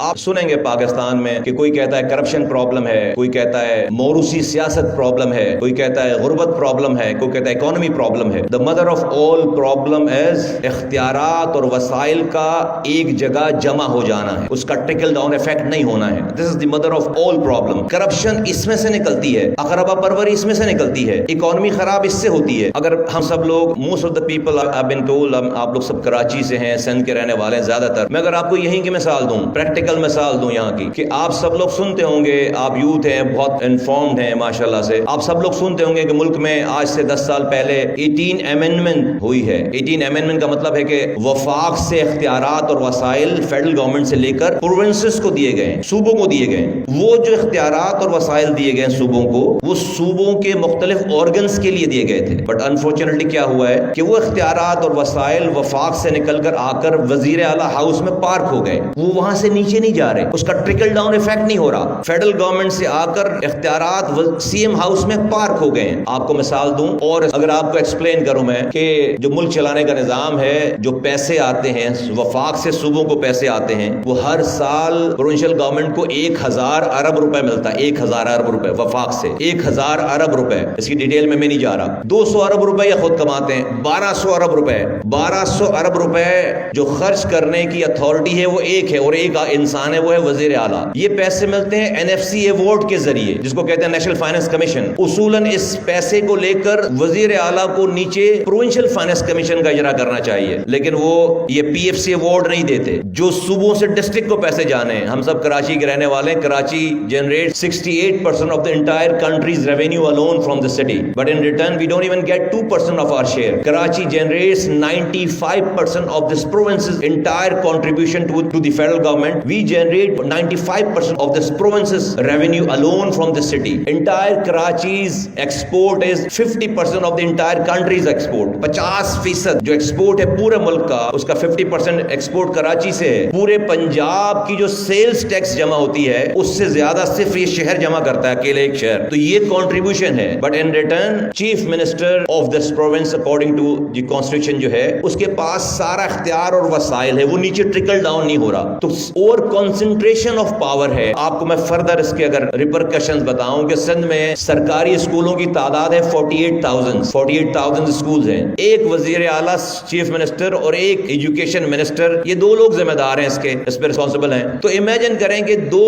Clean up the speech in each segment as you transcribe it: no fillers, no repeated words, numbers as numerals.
آپ سنیں گے پاکستان میں کہ کوئی کہتا ہے کرپشن پرابلم ہے، کوئی کہتا ہے موروثی سیاست پرابلم ہے، کوئی کہتا ہے غربت پرابلم ہے، کوئی کہتا ہے اکانومی پرابلم ہے۔ The mother of all problem is اختیارات اور وسائل کا ایک جگہ جمع ہو جانا ہے، اس کا ٹرکل ڈاؤن ایفیکٹ نہیں ہونا ہے۔ This is the mother of all problem۔ Corruption اس میں سے نکلتی ہے، اقربا پروری اس میں سے نکلتی ہے، اکانومی خراب اس سے ہوتی ہے۔ اگر ہم سب لوگ most of the people I've been told آپ لوگ سب کراچی سے ہیں، سندھ کے رہنے والے ہیں زیادہ تر، میں اگر آپ کو یہیں کی مثال دوں، پریکٹیکل مثال دوں یہاں کی، کہ آپ سب لوگ سنتے ہوں گے، آپ یوتھ ہیں، بہت انفارمڈ ہیں ماشاءاللہ سے، آپ سب لوگ سنتے ہوں گے کہ ملک میں آج سے 10 سال پہلے 18 امینڈمنٹ ہوئی ہے۔ 18 امینڈمنٹ کا مطلب ہے کہ وفاق سے اختیارات اور وسائل فیڈرل گورنمنٹ سے لے کر پروونسز کو دیے گئے، صوبوں کو دیے گئے۔ وہ جو اختیارات اور وسائل دیے گئے صوبوں کو، وہ صوبوں کے مختلف آرگنز کے لیے دیے گئے تھے، بٹ انفارچونیٹلی کیا ہوا ہے کہ وہ اختیارات اور وسائل وفاق سے نکل کر آ کر وزیر اعلیٰ ہاؤس میں پارک ہو گئے، وہ وہاں سے نیچے نہیں جا رہے، اس کا ٹرکل ڈاؤن ایفیکٹ نہیں ہو رہا۔ فیڈرل گورنمنٹ سے آ کر اختیارات سی ایم ہاؤس میں پارک ہو گئے ہیں۔ آپ کو مثال دوں اور اگر آپ کو ایکسپلین کروں میں کہ جو ملک چلانے کا نظام ہے، جو پیسے آتے ہیں وفاق سے صوبوں کو پیسے آتے ہیں، وہ ہر سال پروونشل گورنمنٹ کو 1000 ارب روپے ملتا ہے، 1000 ارب روپے وفاق سے، 1000 ارب روپے، اس کی ڈیٹیل میں نہیں جا رہا۔ 200 ارب روپے یہ خود کماتے ہیں، 1200 ارب روپے، 1200 ارب روپے جو خرچ کرنے کی اتھارٹی ہے وہ ایک ہے، اور ایک انسان ہے، وہ ہے وزیر اعلیٰ۔ یہ پیسے ملتے ہیں NFC ایوارڈ کے ذریعے، جس کو کہتے ہیں نیشنل فائنانس کمیشن۔ اصولاً اس پیسے کو لے کر وزیر اعلیٰ کو نیچے پروونشل فائنانس کمیشن کا اجرا کرنا چاہیے، لیکن وہ یہ PFC ایوارڈ نہیں دیتے۔ جو صوبوں سے ڈسٹرکٹ کو پیسے جانے ہیں، ہم سب کراچی کے رہنے والے ہیں، Karachi generate 68% of the entire country's revenue alone from the city, but in return we don't even get 2% of our share. Karachi generates 95% of this province's entire contribution to the federal government. We generate 95% of this province's revenue alone from the city. Entire Karachi's export is 50% of the entire country's export. 50% جو export ہے پورے ملک کا، اس کا 50% export Karachi سے ہے۔ پورے پنجاب کی جو سیلز ٹیکس جمع ہوتی ہے، اس سے زیادہ صرف یہ شہر جمع کرتا ہے، اکیلے ایک شہر۔ تو یہ کنٹریبیوشن ہے، but in return chief minister of this province according to the constitution جو ہے، اس کے پاس سارا اختیار اور وسائل ہے، وہ نیچے ٹرکل ڈاؤن نہیں ہو رہا۔ تو اور کنسنٹریشن آف پاور ہے۔ آپ کو میں فردر اس کے اگر ریپرکشنز بتاؤں کہ سندھ میں سرکاری اسکولوں کی تعداد ہے 48,000 اسکولز ہیں۔ ایک وزیر اعلیٰ چیف منسٹر اور ایک ایجوکیشن منسٹر، یہ دو لوگ ذمہ دار ہیں، اس پہ رسپانسبل ہیں۔ تو امیجن کریں کہ دو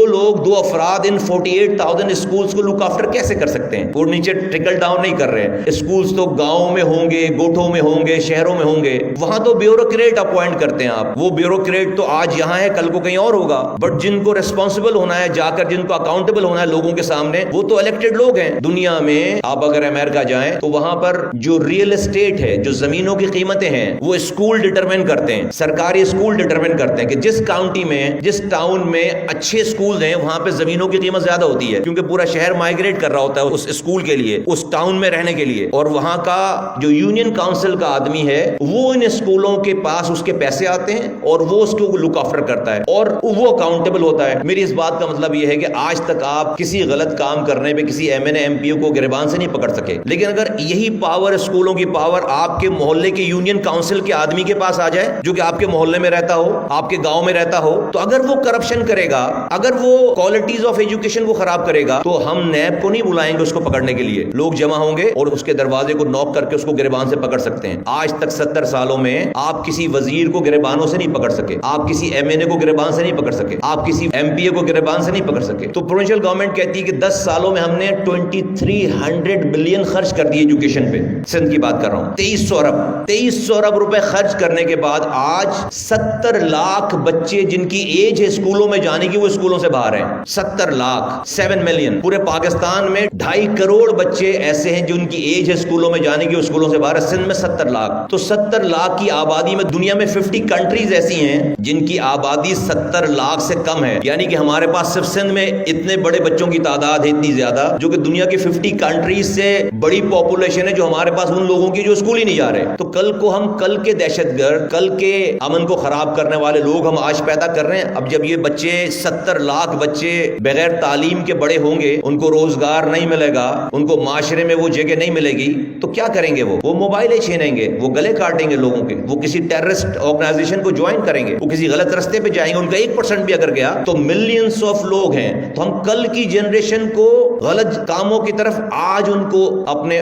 افراد ان 48,000 اسکولز کو لک آفٹر کیسے کر سکتے ہیں؟ وہ نیچے ٹرکل ڈاؤن نہیں کر رہے۔ اسکولز تو گاؤں میں ہوں گے، گوٹھوں میں ہوں گے، شہروں میں ہوں گے، وہاں تو بیوروکریٹ اپوائنٹ کرتے ہیں آپ۔ وہ بیوروکریٹ تو آج یہاں ہے، کل کو کہیں اور ہوگا، بٹ جن کو ریسپانسبل ہونا ہے، جا کر جن کو اکاؤنٹیبل ہونا ہے لوگوں کے سامنے، وہ تو الیکٹڈ لوگ ہیں۔ دنیا میں آپ اگر امریکہ جائیں تو وہاں پر جو ریئل اسٹیٹ ہے، جو زمینوں کی قیمتیں ہیں، وہ اسکول ڈٹرمن کرتے ہیں، سرکاری اسکول ڈٹرمن کرتے ہیں کہ جس کاؤنٹی میں، جس ٹاؤن میں اچھے اسکول ہیں، وہاں پہ زمینوں کی قیمت زیادہ ہوتی ہے، کیونکہ پورا شہر مائگریٹ کر رہا ہوتا ہے اس اسکول کے لیے، اس ٹاؤن میں رہنے کے لیے، اور وہاں کا جو یونین کاؤنسل کا آدمی ہے، وہ ان اسکولوں کے پاس اس کے پیسے آتے ہیں اور وہ اس کو لک آفٹر کرتا ہے اور وہ اکاؤنٹیبل ہوتا ہے۔ میری اس بات کا مطلب یہ ہے کہ آج تک آپ کسی غلط کام کرنے پہ کسی MNA MP کو گریبان سے نہیں پکڑ سکے، لیکن اگر یہی پاور، اسکولوں کی پاور آپ کے محلے کے یونین کاؤنسل کے آدمی کے پاس آ جائے، جو کہ آپ کے محلے میں رہتا ہو، آپ کے گاؤں میں رہتا ہو، تو اگر وہ کرپشن کرے گا، اگر وہ کوالٹیز آف ایجوکیشن کو خراب کرے گا، تو ہم نیب کو نہیں بلائیں گے اس کو پکڑنے کے لیے، لوگ جمع ہوں گے اور اس کے دروازے کو نوک کر کے اس کو گریبان سے پکڑ سکتے ہیں۔ آج تک 70 سالوں میں آپ کسی وزیر کو گریبانوں سے نہیں پکڑ سکے، آپ کسی MNA کو گریبان سے نہیں پکڑ سکے، آپ کسی MPA کو گریبان سے نہیں پکڑ سکے۔ تو پروونشل گورنمنٹ کہتی ہے کہ 10 سالوں میں ہم نے 2300 بلین خرچ کر دی ایجوکیشن پہ، سندھ کی بات کر رہا ہوں، 2300 ارب روپے خرچ کرنے کے بعد آج 70 لاکھ بچے جن کی ایج ہے اسکولوں میں جانے کی، وہ اسکولوں سے باہر ہیں۔ 70 لاکھ، 7 ملین، پورے پاکستان میں 2.5 کروڑ بچے ایسے ہیں جن کی ایج ہے اسکولوں میں جانے کی، وہ اسکولوں سے باہر ہے۔ سندھ میں 70 لاکھ، تو 70 لاکھ کی آبادی میں دنیا میں 50 کنٹریز ایسی ہیں جن کی آبادی 70 لاکھ سے کم ہے، یعنی کہ ہمارے پاس صرف سندھ میں اتنے بڑے بچوں کی تعداد ہے، اتنی زیادہ، جو کہ دنیا کی 50 کنٹریز سے بڑی پاپولیشن ہے، جو ہمارے پاس ان لوگوں کی جو اسکول ہی نہیں جا رہے۔ تو کل کو ہم کل کے دہشت گرد، کل کے امن کو خراب کرنے والے لوگ ہم آج پیدا کر رہے ہیں۔ اب جب یہ بچے 70 لاکھ بچے بغیر تعلیم کے بڑے ہوں گے، ان کو روزگار نہیں ملے گا، ان کو معاشرے میں وہ جگہ نہیں ملے گی، تو کیا کریں گے؟ وہ موبائلیں چھینیں گے، وہ گلے کاٹیں گے لوگوں کے، وہ کسی ٹیررسٹ آرگنائزیشن کو جوائن کریں گے، وہ کسی غلط رستے پہ جائیں گے۔ ان کا ایک 1% بھی اگر گیا تو ملینز آف لوگ ہیں. تو ہم کل کی جنریشن کو غلط کاموں کی طرف آج ان کو اپنے